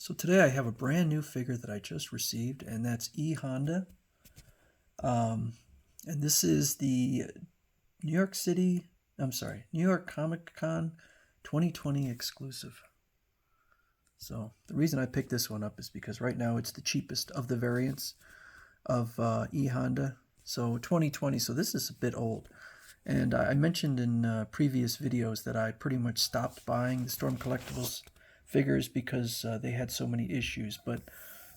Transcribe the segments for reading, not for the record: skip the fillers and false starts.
So today I have a brand new figure that I just received, and that's E Honda. And this is the New York City, I'm sorry, New York Comic Con 2020 exclusive. So the reason I picked this one up is because right now it's the cheapest of the variants of E Honda. So 2020, so this is a bit old. And I mentioned in previous videos that I pretty much stopped buying the Storm Collectibles figures because they had so many issues. But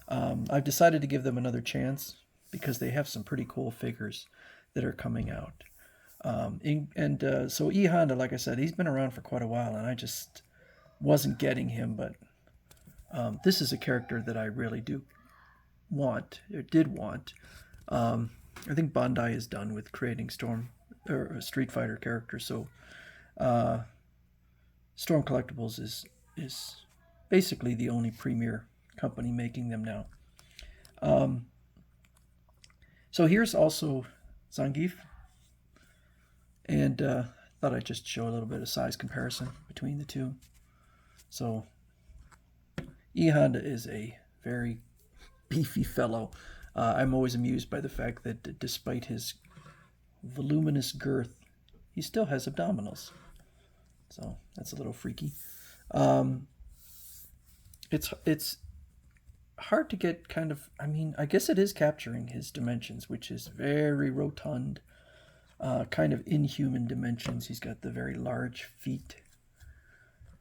I've decided to give them another chance because they have some pretty cool figures that are coming out. So E Honda, like I said, he's been around for quite a while, and I just wasn't getting him. But this is a character that I really do want, or did want. I think Bandai is done with creating Street Fighter characters, so Storm Collectibles is basically the only premier company making them now. So here's also Zangief, and thought I'd just show a little bit of size comparison between the two. So E Honda is a very beefy fellow. I'm always amused by the fact that despite his voluminous girth, he still has abdominals. So that's a little freaky. It's hard to get kind of, I guess it is capturing his dimensions, which is very rotund, kind of inhuman dimensions. He's got the very large feet,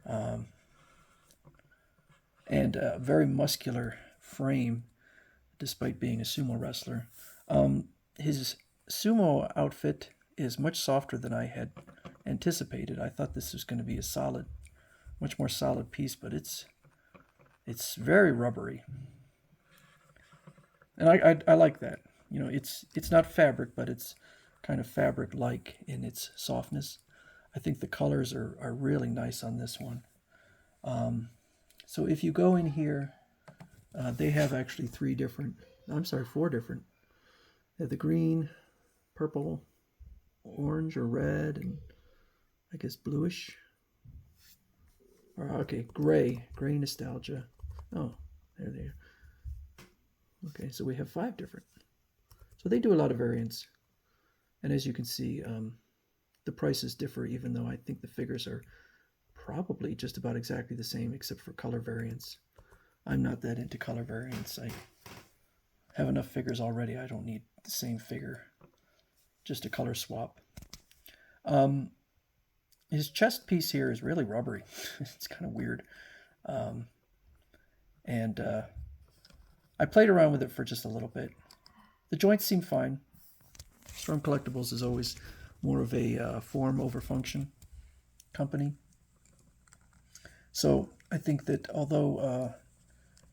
and a very muscular frame, despite being a sumo wrestler. His sumo outfit is much softer than I had anticipated. I thought this was going to be a much more solid piece, but it's very rubbery, and I like that. You know, it's not fabric, but it's kind of fabric-like in its softness. I think the colors are really nice on this one. So if you go in here, they have actually four different. They have the green, purple, orange or red, and I guess bluish. Or okay, gray nostalgia. Oh, there they are. Okay, so we have 5 different. So they do a lot of variants, and as you can see, the prices differ. Even though I think the figures are probably just about exactly the same, except for color variants. I'm not that into color variants. I have enough figures already. I don't need the same figure, just a color swap. His chest piece here is really rubbery. It's kind of weird. And I played around with it for just a little bit. The joints seem fine. Storm Collectibles is always more of a form over function company. So I think that although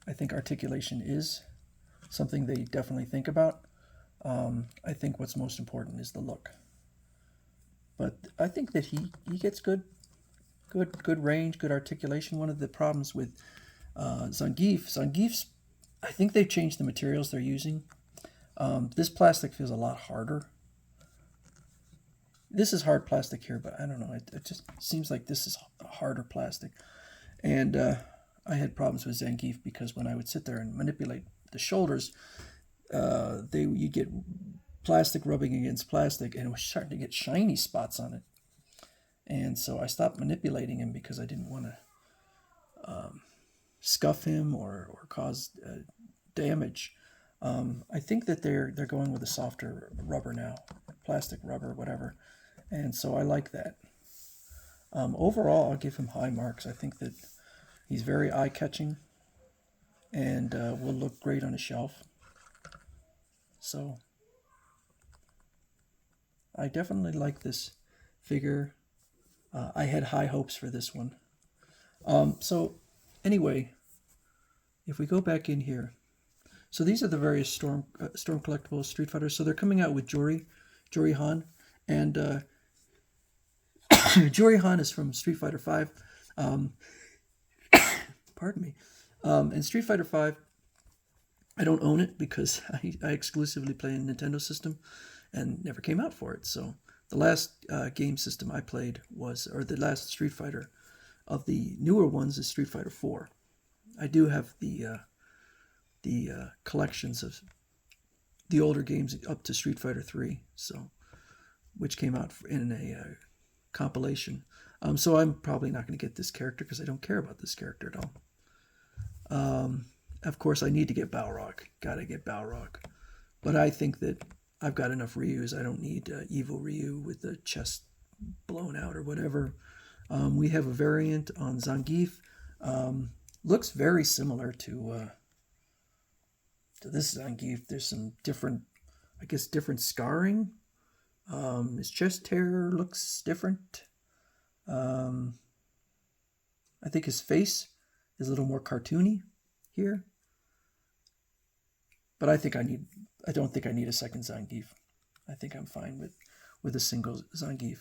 I think articulation is something they definitely think about, I think what's most important is the look. But I think that he gets good range, good articulation. One of the problems with Zangief's, I think they've changed the materials they're using. This plastic feels a lot harder. This is hard plastic here, but I don't know. It just seems like this is harder plastic. And I had problems with Zangief because when I would sit there and manipulate the shoulders, you get plastic rubbing against plastic, and it was starting to get shiny spots on it. And so I stopped manipulating him because I didn't want to scuff him or cause damage. I think that they're going with a softer rubber now, plastic rubber, whatever. And so I like that. Overall, I'll give him high marks. I think that he's very eye-catching and will look great on a shelf. So I definitely like this figure. I had high hopes for this one. So anyway, if we go back in here, so these are the various Storm Collectibles Street Fighters. So they're coming out with Jory Han, and Jory Han is from Street Fighter V. Pardon me. And Street Fighter V, I don't own it because I exclusively play a Nintendo system and never came out for it. So the last game system I played the last Street Fighter of the newer ones is Street Fighter 4. I do have the collections of the older games up to Street Fighter 3, so which came out in a compilation. So I'm probably not going to get this character because I don't care about this character at all. Of course, I need to get Balrog. Gotta get Balrog. But I think that I've got enough Ryus. I don't need Evil Ryu with the chest blown out or whatever. We have a variant on Zangief. Looks very similar to this Zangief. There's some different, I guess, different scarring. His chest hair looks different. I think his face is a little more cartoony here. But I don't think I need a second Zangief. I think I'm fine with a single Zangief.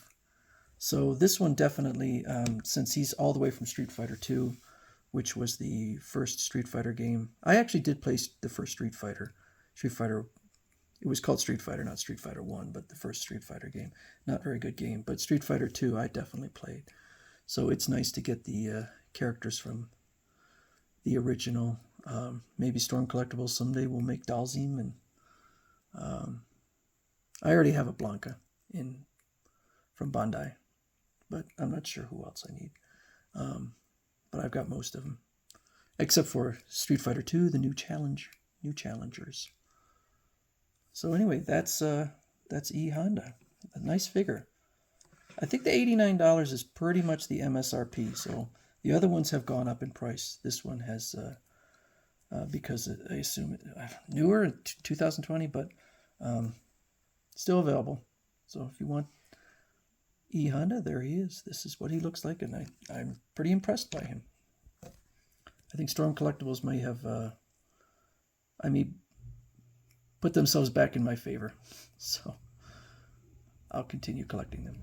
So this one definitely, since he's all the way from Street Fighter 2, which was the first Street Fighter game. I actually did play the first Street Fighter. It was called Street Fighter, not Street Fighter 1, but the first Street Fighter game. Not very good game, but Street Fighter 2 I definitely played. So it's nice to get the characters from the original. Maybe Storm Collectibles someday will make Dalzim, and I already have a Blanca from Bandai, but I'm not sure who else I need. But I've got most of them, except for Street Fighter 2, the new challengers. So anyway, that's E Honda, a nice figure. I think the $89 is pretty much the MSRP. So the other ones have gone up in price. This one has. Because I assume newer, 2020, but still available. So if you want E Honda, there he is. This is what he looks like, and I'm pretty impressed by him. I think Storm Collectibles may have, put themselves back in my favor. So I'll continue collecting them.